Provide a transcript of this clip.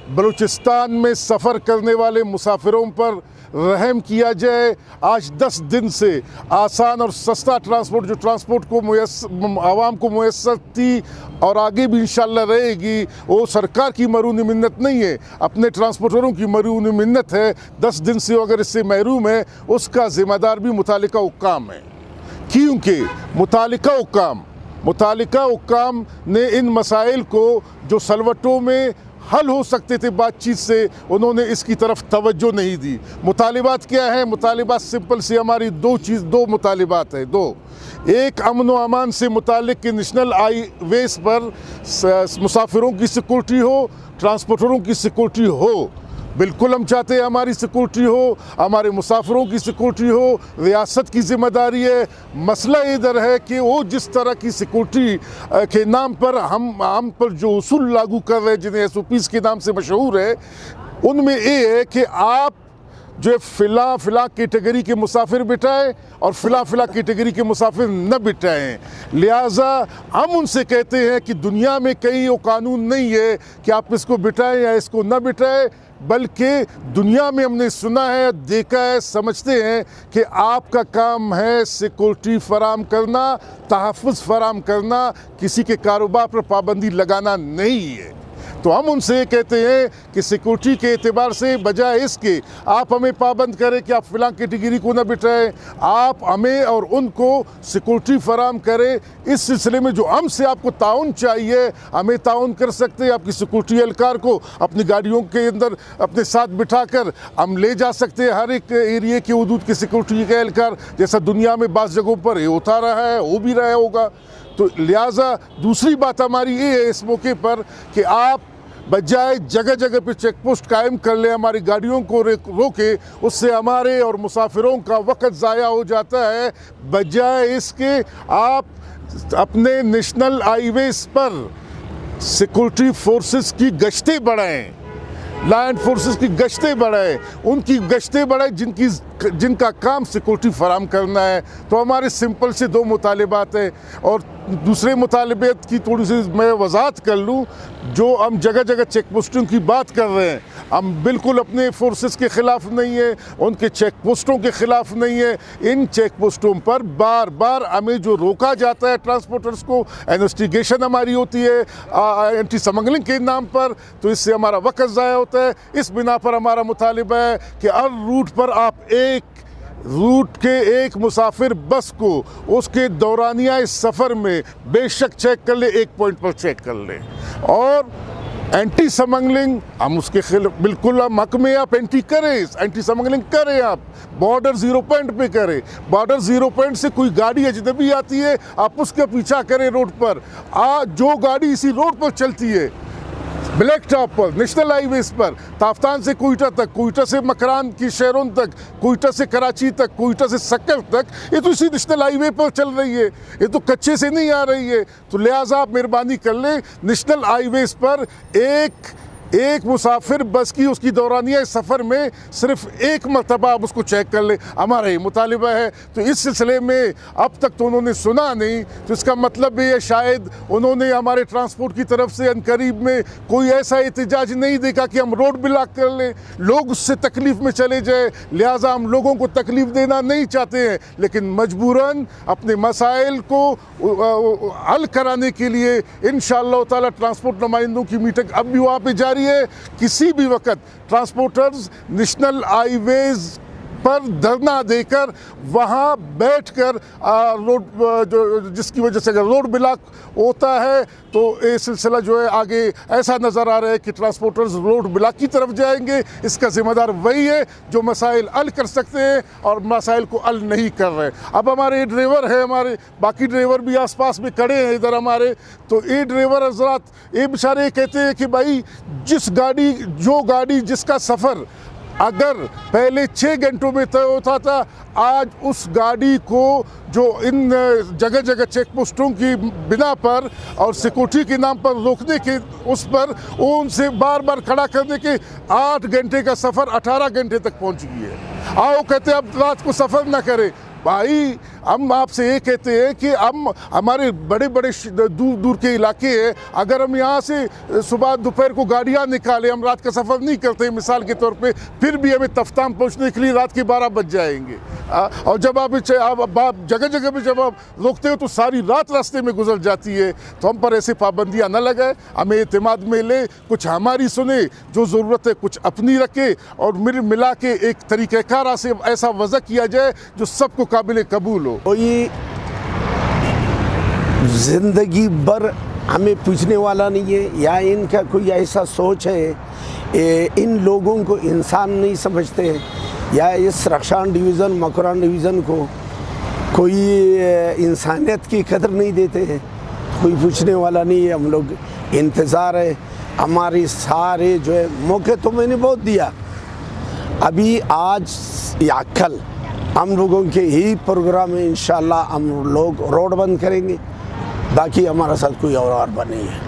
बलूचिस्तान में सफ़र करने वाले मुसाफिरों पर रहम किया जाए। आज 10 दिन से आसान और सस्ता ट्रांसपोर्ट, जो ट्रांसपोर्ट को आवाम को मुयस्सर थी और आगे भी इंशाल्लाह रहेगी, वो सरकार की मरूनी मिन्नत नहीं है, अपने ट्रांसपोर्टरों की मरूनी मिन्नत है। 10 दिन से अगर इससे महरूम है, उसका ज़िम्मेदार भी मुतालिका हुक्काम है, क्योंकि मुतालिका हुक्काम ने इन मसाइल को जो सलवटों में हल हो सकते थे बातचीत से, उन्होंने इसकी तरफ तवज्जो नहीं दी। मुतालिबात क्या है? मुतालिबात सिंपल सी हमारी दो मुतालिबात है। एक, अमन व अमान से मुतालिक कि नेशनल हाईवेज़ पर मुसाफिरों की सिक्योरिटी हो, ट्रांसपोर्टरों की सिक्योरिटी हो। बिल्कुल हम चाहते हैं हमारी सिक्योरिटी हो, हमारे मुसाफिरों की सिक्योरिटी हो, रियासत की ज़िम्मेदारी है। मसला इधर है कि वो जिस तरह की सिक्योरिटी के नाम पर हम पर जो उसूल लागू कर रहे हैं, जिन्हें SOPs के नाम से मशहूर है, उनमें ये है कि आप जो फ़िला कैटेगरी के मुसाफिर बिठाएं और फ़िला कैटेगरी के मुसाफिर न बिठाएं। लिहाजा हम उनसे कहते हैं कि दुनिया में कहीं वो कानून नहीं है कि आप इसको बिठाएं या इसको न बिठाएं, बल्कि दुनिया में हमने सुना है, देखा है, समझते हैं कि आपका काम है सिक्योरिटी फराम करना, तहफ़्फ़ुज़ फराम करना, किसी के कारोबार पर पाबंदी लगाना नहीं है। तो हम उनसे ये कहते हैं कि सिक्योरिटी के एतबार से बजाय इसके आप हमें पाबंद करें कि आप फ़िला कैटेगरी को न बिठाएं, आप हमें और उनको सिक्योरिटी फराम करें। इस सिलसिले में जो हमसे आपको ताउन चाहिए, हमें ताउन कर सकते हैं। आपकी सिक्योरिटी एहलकार को अपनी गाड़ियों के अंदर अपने साथ बिठाकर हम ले जा सकते हैं, हर एक एरिए के हदूद के सिक्योरिटी का एहलकार, जैसा दुनिया में बाज़ जगहों पर ये होता रहा है, हो भी रहा होगा। तो लिहाजा दूसरी बात हमारी ये है इस मौके पर कि आप बजाय जगह जगह पे चेक पोस्ट कायम कर ले, हमारी गाड़ियों को रोके, उससे हमारे और मुसाफिरों का वक्त ज़ाया हो जाता है। बजाय इसके आप अपने नेशनल हाईवेज़ पर सिक्योरिटी फोर्सेस की गश्तें बढ़ाएं, लैंड फोर्सेस की गश्तें बढ़ाएं, उनकी गश्तें बढ़ाएं जिनका काम सिक्योरिटी फराम करना है। तो हमारे सिंपल से 2 मुतालिबात हैं। और दूसरे मुतालिबात की थोड़ी सी मैं वजाहत कर लूँ, जो हम जगह जगह चेक पोस्टों की बात कर रहे हैं, हम बिल्कुल अपने फोर्सेस के ख़िलाफ़ नहीं है, उनके चेक पोस्टों के ख़िलाफ़ नहीं है। इन चेक पोस्टों पर बार बार हमें जो रोका जाता है ट्रांसपोर्टर्स को, इन्वेस्टिगेशन हमारी होती है एंटी स्मगलिंग के नाम पर, तो इससे हमारा वक्त ज़ाया होता है। इस बिना पर हमारा मुतालिबा है कि हर रूट पर आप एक रूट के एक मुसाफिर बस को उसके दौरानिया सफ़र में बेशक चेक कर ले, एक पॉइंट पर चेक कर ले। और एंटी स्मगलिंग हम उसके खिलाफ बिल्कुल हम हक में, आप एंटी स्मगलिंग करें, आप बॉर्डर 0 पॉइंट पे करें। बॉर्डर 0 पॉइंट से कोई गाड़ी अजनबी आती है, आप उसका पीछा करें रोड पर। जो गाड़ी इसी रोड पर चलती है, ब्लैक टॉप पर, नेशनल हाईवेज़ पर, ताफ्तान से कोयटा तक, कोयटा से मकरान की शहरों तक, कोयटा से कराची तक, कोयटा से सक्कर तक, ये तो इसी नेशनल हाईवे पर चल रही है, ये तो कच्चे से नहीं आ रही है। तो लिहाजा आप मेहरबानी कर लें, नेशनल हाईवेज़ पर एक मुसाफिर बस की उसकी दौरानिया सफ़र में सिर्फ एक मरतबा आप उसको चेक कर ले, हमारा ये मुतालिबा है। तो इस सिलसिले में अब तक तो उन्होंने सुना नहीं, तो इसका मतलब ये शायद उन्होंने हमारे ट्रांसपोर्ट की तरफ से अनकरीब में कोई ऐसा एहतजाज नहीं देखा कि हम रोड ब्लॉक कर लें, लोग उससे तकलीफ़ में चले जाए। लिहाजा हम लोगों को तकलीफ़ देना नहीं चाहते हैं, लेकिन मजबूरन अपने मसाइल को हल कराने के लिए इंशाअल्लाह ताला ट्रांसपोर्ट नुमाइंदों की मीटिंग अब भी वहाँ पर जारी है। किसी भी वक्त ट्रांसपोर्टर्स नेशनल हाईवेज़ पर धरना देकर वहाँ बैठकर रोड जिसकी वजह से अगर रोड ब्लॉक होता है तो ये सिलसिला जो है आगे ऐसा नज़र आ रहा है कि ट्रांसपोर्टर्स रोड ब्लॉक की तरफ जाएंगे। इसका ज़िम्मेदार वही है जो मसाइल हल कर सकते हैं और मसाइल को हल नहीं कर रहे। अब हमारे ड्राइवर है, हमारे बाकी ड्राइवर भी आसपास में खड़े हैं इधर हमारे, तो ये ड्राइवर हजरात ये बेचारे कहते हैं कि भाई जो गाड़ी जिसका सफ़र अगर पहले 6 घंटों में तय होता था, आज उस गाड़ी को जो इन जगह जगह चेक पोस्टों की बिना पर और सिक्योरिटी के नाम पर रोकने के उस पर उनसे बार बार खड़ा करने के 8 घंटे का सफ़र 18 घंटे तक पहुंच गई है। आओ कहते हैं अब रात को सफ़र ना करें, भाई हम आपसे ये कहते हैं कि हम हमारे बड़े बड़े दूर दूर के इलाके हैं, अगर हम यहाँ से सुबह दोपहर को गाड़ियाँ निकालें, हम रात का सफ़र नहीं करते मिसाल के तौर पे, फिर भी हमें तफ्ताम पहुँचने के लिए रात के 12 बज जाएंगे। और जब आप जगह जगह पे जब आप रोकते हो तो सारी रात रास्ते में गुजर जाती है। तो हम पर ऐसे पाबंदियाँ न लगाए, हमें एतमाद में ले, कुछ हमारी सुने, जो ज़रूरत है कुछ अपनी रखे, और मिला के एक तरीक़ेकार से ऐसा वज़ा किया जाए जो सबको काबिल कबूल हो। कोई ज़िंदगी भर हमें पूछने वाला नहीं है, या इनका कोई ऐसा सोच है, इन लोगों को इंसान नहीं समझते हैं, या इस रक्षान डिवीज़न मकरान डिवीज़न को कोई इंसानियत की कदर नहीं देते हैं। कोई पूछने वाला नहीं है। हम लोग इंतज़ार है, हमारी सारे जो है मौके तो मैंने बहुत दिया, अभी आज या कल हम लोगों के ही प्रोग्राम में इंशाल्लाह हम लोग रोड बंद करेंगे, बाकी हमारा साथ कोई और नहीं है।